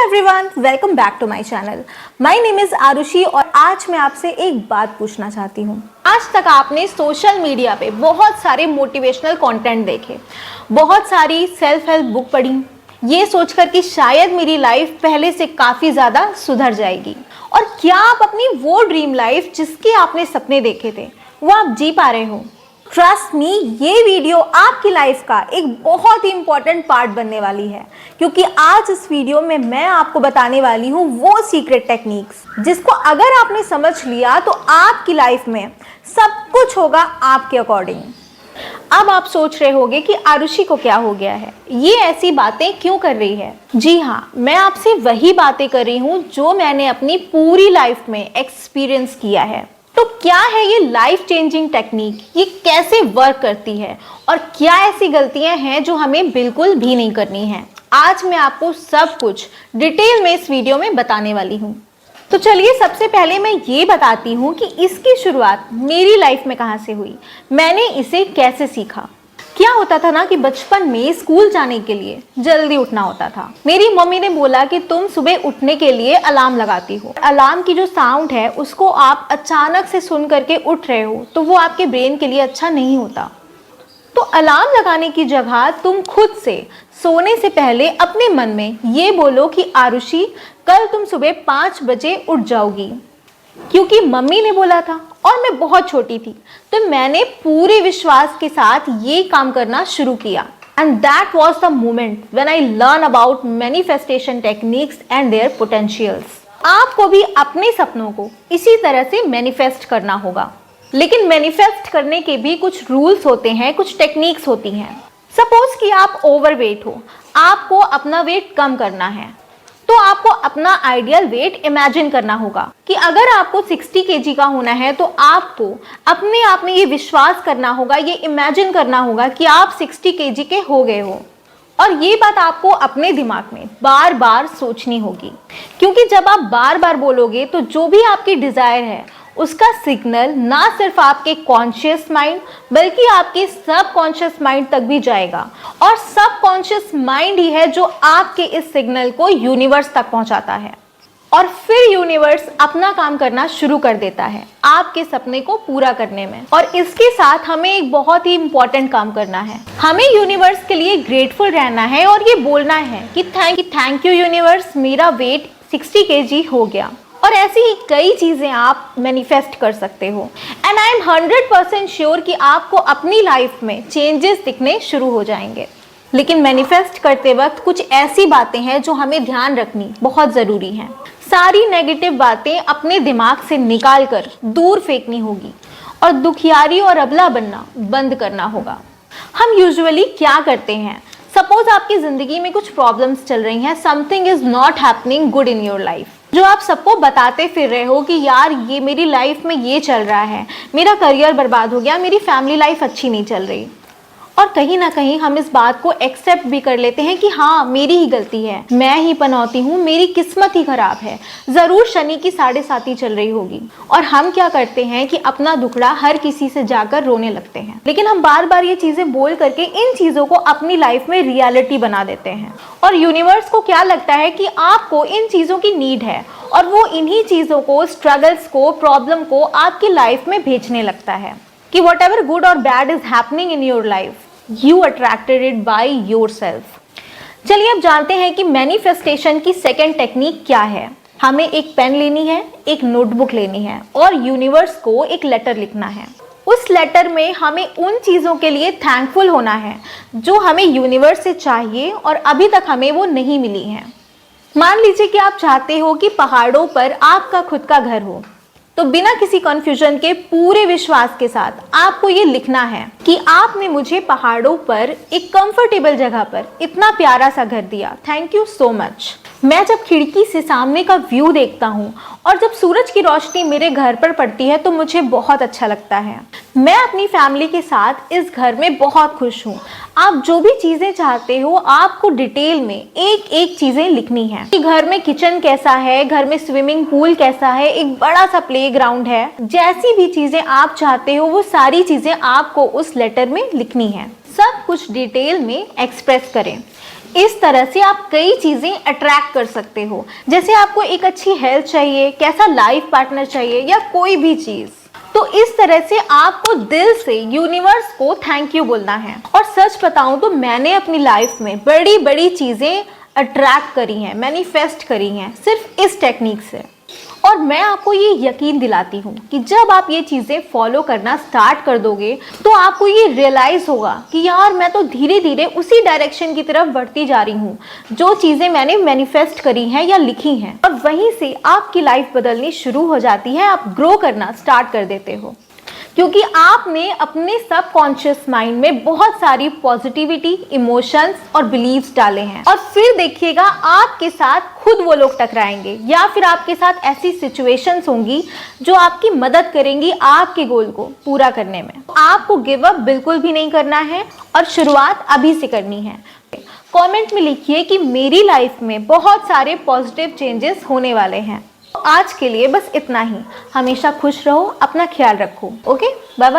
Everyone, welcome back to my channel. My name is Arushi और आज मैं आपसे एक बात पूछना चाहती हूँ। आज तक आपने सोशल मीडिया पे बहुत सारे मोटिवेशनल कंटेंट देखे, बहुत सारी सेल्फ हेल्प बुक पढ़ी, ये सोचकर कि शायद मेरी लाइफ पहले से काफ़ी ज़्यादा सुधर जाएगी। और क्या आप अपनी वो ड्रीम लाइफ जिसके आपने सपने देखे थे वो आप जी पा रहे हो? ट्रस्ट मी, ये वीडियो आपकी लाइफ का एक बहुत ही इंपॉर्टेंट पार्ट बनने वाली है, क्योंकि आज इस वीडियो में मैं आपको बताने वाली हूँ वो सीक्रेट टेक्निक्स जिसको अगर आपने समझ लिया तो आपकी लाइफ में सब कुछ होगा आपके अकॉर्डिंग। अब आप सोच रहे होंगे कि आरुषि को क्या हो गया है, ये ऐसी बातें क्यों कर रही है? जी हाँ, मैं आपसे वही बातें कर रही हूँ जो मैंने अपनी पूरी लाइफ में एक्सपीरियंस किया है। तो क्या है ये लाइफ चेंजिंग टेक्निक, ये कैसे वर्क करती है और क्या ऐसी गलतियां हैं जो हमें बिल्कुल भी नहीं करनी है? आज मैं आपको सब कुछ डिटेल में इस वीडियो में बताने वाली हूँ। तो चलिए सबसे पहले मैं ये बताती हूँ कि इसकी शुरुआत मेरी लाइफ में कहाँ से हुई, मैंने इसे कैसे सीखा। क्या होता था ना कि बचपन में स्कूल जाने के लिए जल्दी उठना होता था। मेरी मम्मी ने बोला कि तुम सुबह उठने के लिए अलार्म लगाती हो, अलार्म की जो साउंड है उसको आप अचानक से सुन करके उठ रहे हो तो वो आपके ब्रेन के लिए अच्छा नहीं होता। तो अलार्म लगाने की जगह तुम खुद से सोने से पहले अपने मन में ये बोलो कि आरुषि, कल तुम सुबह 5 बजे उठ जाओगी, क्योंकि मम्मी ने बोला था और मैं बहुत छोटी थी। तो मैंने पूरे विश्वास के साथ ये काम करना शुरू किया। And that was the moment when I learn about manifestation techniques and their potentials. आपको भी अपने सपनों को इसी तरह से मैनिफेस्ट करना होगा, लेकिन मैनिफेस्ट करने के भी कुछ रूल्स होते हैं, कुछ टेक्निक्स होती हैं। सपोज कि आप ओवरवेट हो, आपको अपना वेट कम करना है, तो आपको अपना आइडियल वेट इमेजिन करना होगा कि अगर आपको 60 केजी का होना है तो आपको अपने आप में ये विश्वास करना होगा, ये इमेजिन करना होगा कि आप 60 केजी के हो गए हो। और ये बात आपको अपने दिमाग में बार बार सोचनी होगी, क्योंकि जब आप बार बार बोलोगे तो जो भी आपकी डिजायर है उसका सिग्नल ना सिर्फ आपके कॉन्शियस माइंड बल्कि आपके सब कॉन्शियस माइंड तक भी जाएगा। और सब कॉन्शियस माइंड ही है जो आपके इस सिग्नल को यूनिवर्स तक पहुंचाता है, और फिर यूनिवर्स अपना काम करना शुरू कर देता है आपके सपने को पूरा करने में। और इसके साथ हमें एक बहुत ही इंपॉर्टेंट काम करना है, हमें यूनिवर्स के लिए ग्रेटफुल रहना है और ये बोलना है कि थैंक यू यूनिवर्स, मेरा वेट 60 केजी हो गया। और ऐसी ही कई चीज़ें आप मैनिफेस्ट कर सकते हो। एंड आई एम 100% श्योर कि आपको अपनी लाइफ में चेंजेस दिखने शुरू हो जाएंगे। लेकिन मैनिफेस्ट करते वक्त कुछ ऐसी बातें हैं जो हमें ध्यान रखनी बहुत ज़रूरी हैं। सारी नेगेटिव बातें अपने दिमाग से निकाल कर दूर फेंकनी होगी और दुखियारी और अबला बनना बंद करना होगा। हम यूजुअली क्या करते हैं, सपोज आपकी ज़िंदगी में कुछ प्रॉब्लम्स चल रही हैं, something is not happening good in your life, जो आप सबको बताते फिर रहे हो कि यार ये मेरी लाइफ में ये चल रहा है, मेरा करियर बर्बाद हो गया, मेरी फैमिली लाइफ अच्छी नहीं चल रही। और कहीं ना कहीं हम इस बात को एक्सेप्ट भी कर लेते हैं कि हाँ मेरी ही गलती है, मैं ही पनौती हूँ, मेरी किस्मत ही खराब है, ज़रूर शनि की 7.5 चल रही होगी। और हम क्या करते हैं कि अपना दुखड़ा हर किसी से जाकर रोने लगते हैं। लेकिन हम बार बार ये चीज़ें बोल करके इन चीज़ों को अपनी लाइफ में रियलिटी बना देते हैं। और यूनिवर्स को क्या लगता है कि आपको इन चीज़ों की नीड है और वो इन्हीं चीज़ों को, स्ट्रगल्स को, प्रॉब्लम को आपकी लाइफ में भेजने लगता है कि वट एवर गुड और bad is happening in your life, you attracted it by yourself. चलिए अब जानते हैं कि मैनिफेस्टेशन की सेकंड टेक्निक क्या है। हमें एक पेन लेनी है, एक नोटबुक लेनी है और यूनिवर्स को एक लेटर लिखना है। उस लेटर में हमें उन चीज़ों के लिए थैंकफुल होना है जो हमें यूनिवर्स से चाहिए और अभी तक हमें वो नहीं मिली हैं। मान लीजिए कि आप चाहते हो कि पहाड़ों पर आपका खुद का घर हो, तो बिना किसी कंफ्यूजन के पूरे विश्वास के साथ आपको ये लिखना है कि आपने मुझे पहाड़ों पर एक कंफर्टेबल जगह पर इतना प्यारा सा घर दिया, थैंक यू सो मच। मैं जब खिड़की से सामने का व्यू देखता हूँ और जब सूरज की रोशनी मेरे घर पर पड़ती है तो मुझे बहुत अच्छा लगता है। मैं अपनी फैमिली के साथ इस घर में बहुत खुश हूँ। आप जो भी चीज़ें चाहते हो आपको डिटेल में एक एक चीज़ें लिखनी है कि घर में किचन कैसा है, घर में स्विमिंग पूल कैसा है, एक बड़ा सा प्लेग्राउंड है, जैसी भी चीज़ें आप चाहते हो वो सारी चीज़ें आपको उस लेटर में लिखनी है। सब कुछ डिटेल में एक्सप्रेस करें। इस तरह से आप कई चीजें अट्रैक्ट कर सकते हो, जैसे आपको एक अच्छी हेल्थ चाहिए, कैसा लाइफ पार्टनर चाहिए या कोई भी चीज। तो इस तरह से आपको दिल से यूनिवर्स को थैंक यू बोलना है। और सच बताऊं तो मैंने अपनी लाइफ में बड़ी बड़ी चीजें अट्रैक्ट करी हैं, मैनिफेस्ट करी हैं सिर्फ इस टेक्निक से। और मैं आपको ये यकीन दिलाती हूँ कि जब आप ये चीज़ें फॉलो करना स्टार्ट कर दोगे तो आपको ये रियलाइज़ होगा कि यार मैं तो धीरे धीरे उसी डायरेक्शन की तरफ बढ़ती जा रही हूँ जो चीज़ें मैंने मैनिफेस्ट करी हैं या लिखी हैं। और वहीं से आपकी लाइफ बदलनी शुरू हो जाती है, आप ग्रो करना स्टार्ट कर देते हो, क्योंकि आपने अपने सबकॉन्शियस माइंड में बहुत सारी पॉजिटिविटी, इमोशंस और बिलीव्स डाले हैं। और फिर देखिएगा आपके साथ खुद वो लोग टकराएंगे या फिर आपके साथ ऐसी सिचुएशंस होंगी जो आपकी मदद करेंगी आपके गोल को पूरा करने में। आपको गिव अप बिल्कुल भी नहीं करना है और शुरुआत अभी से करनी है। कमेंट में लिखिए कि मेरी लाइफ में बहुत सारे पॉजिटिव चेंजेस होने वाले हैं। आज के लिए बस इतना ही। हमेशा खुश रहो, अपना ख्याल रखो। Okay, bye bye.